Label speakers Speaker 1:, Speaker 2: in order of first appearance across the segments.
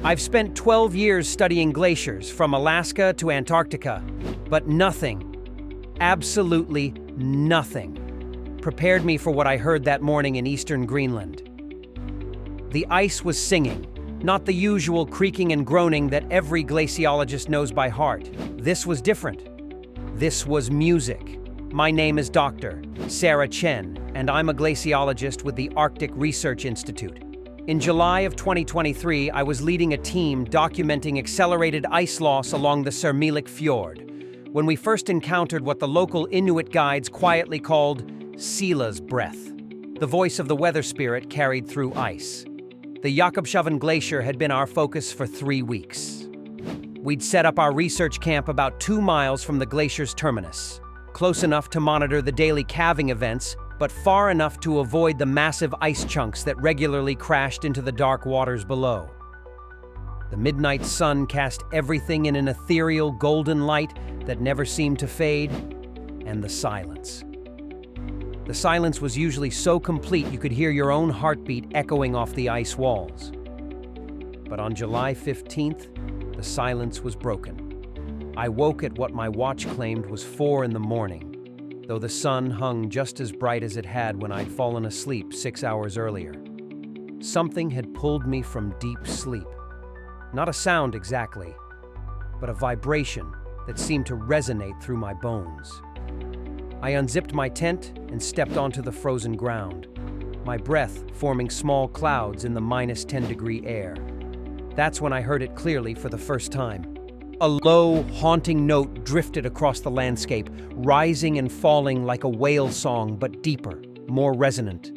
Speaker 1: I've spent 12 years studying glaciers from Alaska to Antarctica, but nothing, absolutely nothing, prepared me for what I heard that morning in eastern Greenland. The ice was singing, not the usual creaking and groaning that every glaciologist knows by heart. This was different. This was music. My name is Dr. Sarah Chen, and I'm a glaciologist with the Arctic Research Institute. In July of 2023, I was leading a team documenting accelerated ice loss along the Sermelik Fjord, when we first encountered what the local Inuit guides quietly called Sila's breath, the voice of the weather spirit carried through ice. The Jakobshavn Glacier had been our focus for 3 weeks. We'd set up our research camp about 2 miles from the glacier's terminus, close enough to monitor the daily calving events, but far enough to avoid the massive ice chunks that regularly crashed into the dark waters below. The midnight sun cast everything in an ethereal golden light that never seemed to fade, and the silence. The silence was usually so complete you could hear your own heartbeat echoing off the ice walls. But on July 15th, the silence was broken. I woke at what my watch claimed was 4 in the morning, though the sun hung just as bright as it had when I'd fallen asleep 6 hours earlier. Something had pulled me from deep sleep. Not a sound exactly, but a vibration that seemed to resonate through my bones. I unzipped my tent and stepped onto the frozen ground, my breath forming small clouds in the -10-degree air. That's when I heard it clearly for the first time. A low, haunting note drifted across the landscape, rising and falling like a whale song, but deeper, more resonant.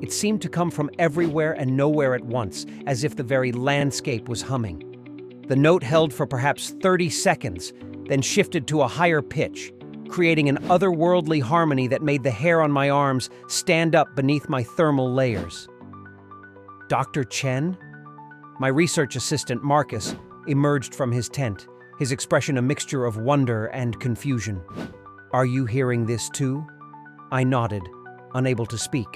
Speaker 1: It seemed to come from everywhere and nowhere at once, as if the very landscape was humming. The note held for perhaps 30 seconds, then shifted to a higher pitch, creating an otherworldly harmony that made the hair on my arms stand up beneath my thermal layers. Dr. Chen? My research assistant, Marcus, emerged from his tent, his expression a mixture of wonder and confusion. "Are you hearing this too?" I nodded, unable to speak.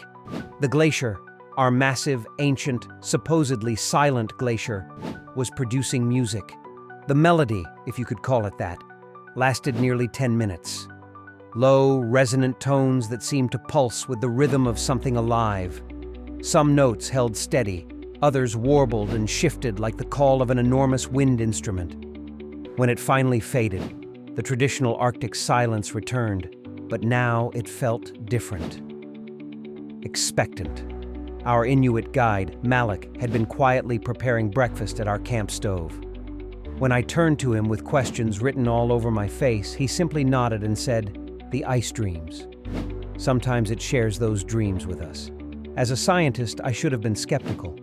Speaker 1: The glacier, our massive, ancient, supposedly silent glacier, was producing music. The melody, if you could call it that, lasted nearly 10 minutes. Low, resonant tones that seemed to pulse with the rhythm of something alive. Some notes held steady, others warbled and shifted like the call of an enormous wind instrument. When it finally faded, the traditional Arctic silence returned, but now it felt different. Expectant. Our Inuit guide, Malik, had been quietly preparing breakfast at our camp stove. When I turned to him with questions written all over my face, he simply nodded and said, "The ice dreams. Sometimes it shares those dreams with us." As a scientist, I should have been skeptical.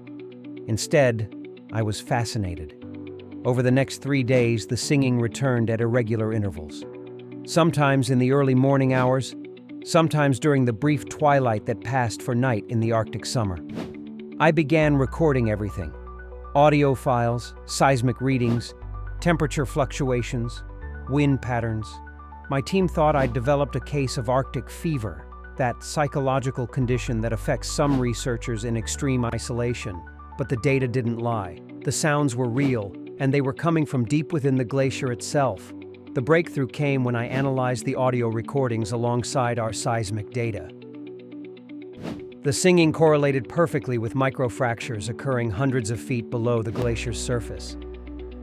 Speaker 1: Instead, I was fascinated. Over the next 3 days, the singing returned at irregular intervals. Sometimes in the early morning hours, sometimes during the brief twilight that passed for night in the Arctic summer. I began recording everything: audio files, seismic readings, temperature fluctuations, wind patterns. My team thought I'd developed a case of Arctic fever, that psychological condition that affects some researchers in extreme isolation. But the data didn't lie. The sounds were real, and they were coming from deep within the glacier itself. The breakthrough came when I analyzed the audio recordings alongside our seismic data. The singing correlated perfectly with microfractures occurring hundreds of feet below the glacier's surface.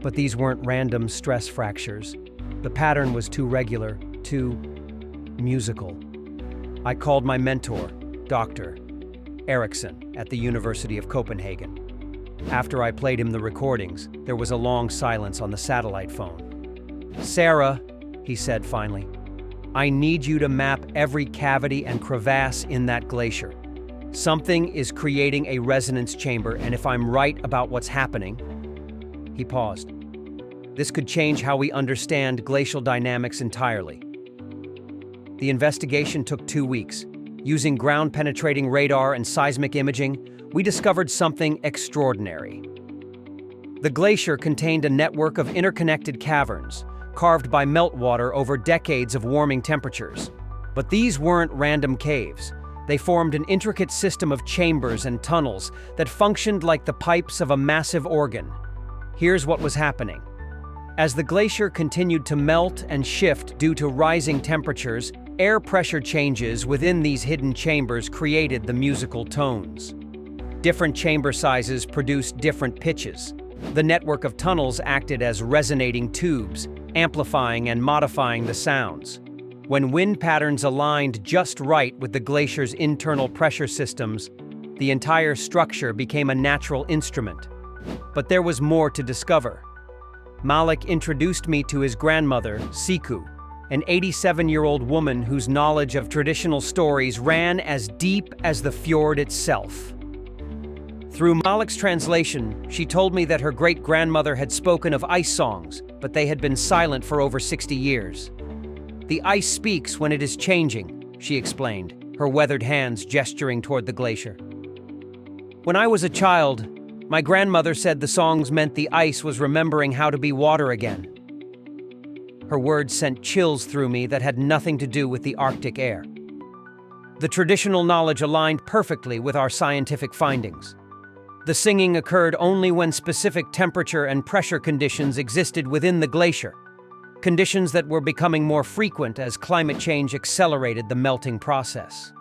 Speaker 1: But these weren't random stress fractures. The pattern was too regular, too musical. I called my mentor, Dr. Eriksson, at the University of Copenhagen. After I played him the recordings, there was a long silence on the satellite phone. "Sarah," he said finally, "I need you to map every cavity and crevasse in that glacier. Something is creating a resonance chamber, and if I'm right about what's happening..." He paused. "This could change how we understand glacial dynamics entirely." The investigation took 2 weeks. Using ground-penetrating radar and seismic imaging, we discovered something extraordinary. The glacier contained a network of interconnected caverns, carved by meltwater over decades of warming temperatures. But these weren't random caves. They formed an intricate system of chambers and tunnels that functioned like the pipes of a massive organ. Here's what was happening. As the glacier continued to melt and shift due to rising temperatures, air pressure changes within these hidden chambers created the musical tones. Different chamber sizes produced different pitches. The network of tunnels acted as resonating tubes, amplifying and modifying the sounds. When wind patterns aligned just right with the glacier's internal pressure systems, the entire structure became a natural instrument. But there was more to discover. Malik introduced me to his grandmother, Siku, an 87-year-old woman whose knowledge of traditional stories ran as deep as the fjord itself. Through Malik's translation, she told me that her great-grandmother had spoken of ice songs, but they had been silent for over 60 years. The ice speaks when it is changing, she explained, her weathered hands gesturing toward the glacier. When I was a child, my grandmother said the songs meant the ice was remembering how to be water again. Her words sent chills through me that had nothing to do with the Arctic air. The traditional knowledge aligned perfectly with our scientific findings. The singing occurred only when specific temperature and pressure conditions existed within the glacier, conditions that were becoming more frequent as climate change accelerated the melting process.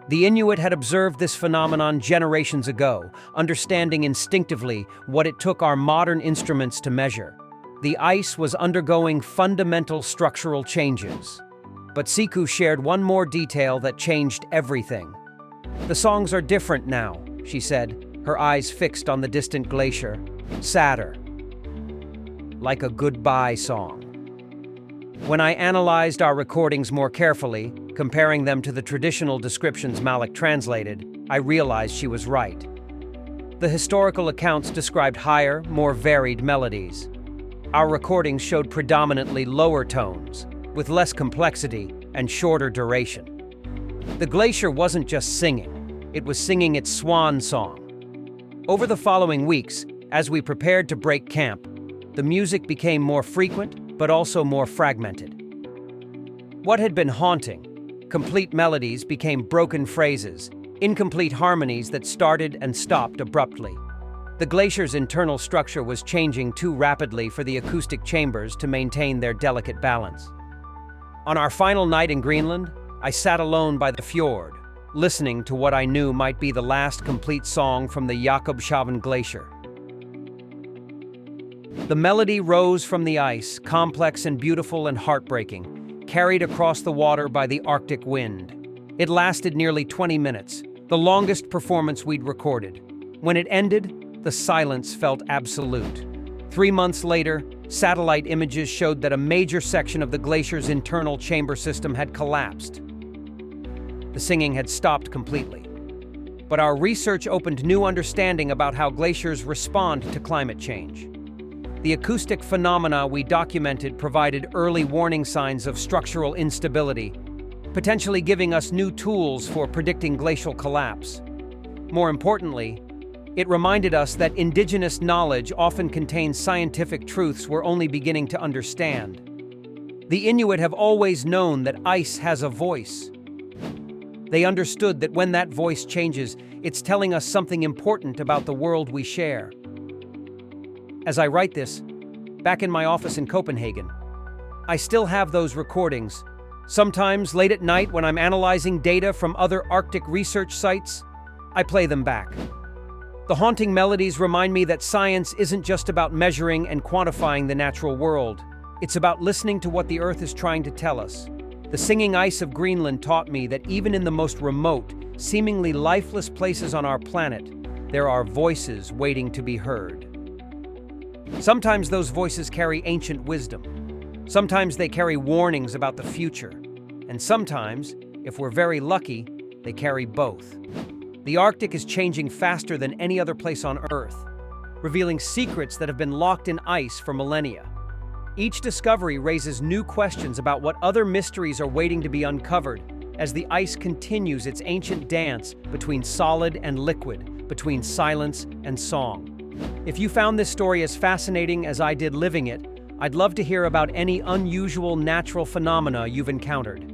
Speaker 1: The Inuit had observed this phenomenon generations ago, understanding instinctively what it took our modern instruments to measure. The ice was undergoing fundamental structural changes. But Siku shared one more detail that changed everything. The songs are different now, she said, her eyes fixed on the distant glacier, sadder, like a goodbye song. When I analyzed our recordings more carefully, comparing them to the traditional descriptions Malik translated, I realized she was right. The historical accounts described higher, more varied melodies. Our recordings showed predominantly lower tones, with less complexity and shorter duration. The glacier wasn't just singing, it was singing its swan song. Over the following weeks, as we prepared to break camp, the music became more frequent, but also more fragmented. What had been haunting, complete melodies, became broken phrases, incomplete harmonies that started and stopped abruptly. The glacier's internal structure was changing too rapidly for the acoustic chambers to maintain their delicate balance. On our final night in Greenland, I sat alone by the fjord, listening to what I knew might be the last complete song from the Jakobshavn Glacier. The melody rose from the ice, complex and beautiful and heartbreaking, carried across the water by the Arctic wind. It lasted nearly 20 minutes, the longest performance we'd recorded. When it ended, the silence felt absolute. 3 months later, satellite images showed that a major section of the glacier's internal chamber system had collapsed. The singing had stopped completely. But our research opened new understanding about how glaciers respond to climate change. The acoustic phenomena we documented provided early warning signs of structural instability, potentially giving us new tools for predicting glacial collapse. More importantly, it reminded us that indigenous knowledge often contains scientific truths we're only beginning to understand. The Inuit have always known that ice has a voice. They understood that when that voice changes, it's telling us something important about the world we share. As I write this, back in my office in Copenhagen, I still have those recordings. Sometimes late at night when I'm analyzing data from other Arctic research sites, I play them back. The haunting melodies remind me that science isn't just about measuring and quantifying the natural world. It's about listening to what the Earth is trying to tell us. The singing ice of Greenland taught me that even in the most remote, seemingly lifeless places on our planet, there are voices waiting to be heard. Sometimes those voices carry ancient wisdom. Sometimes they carry warnings about the future. And sometimes, if we're very lucky, they carry both. The Arctic is changing faster than any other place on Earth, revealing secrets that have been locked in ice for millennia. Each discovery raises new questions about what other mysteries are waiting to be uncovered as the ice continues its ancient dance between solid and liquid, between silence and song. If you found this story as fascinating as I did living it, I'd love to hear about any unusual natural phenomena you've encountered.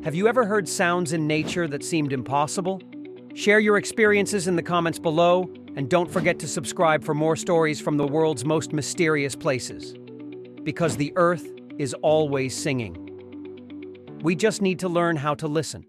Speaker 1: Have you ever heard sounds in nature that seemed impossible? Share your experiences in the comments below, and don't forget to subscribe for more stories from the world's most mysterious places. Because the Earth is always singing. We just need to learn how to listen.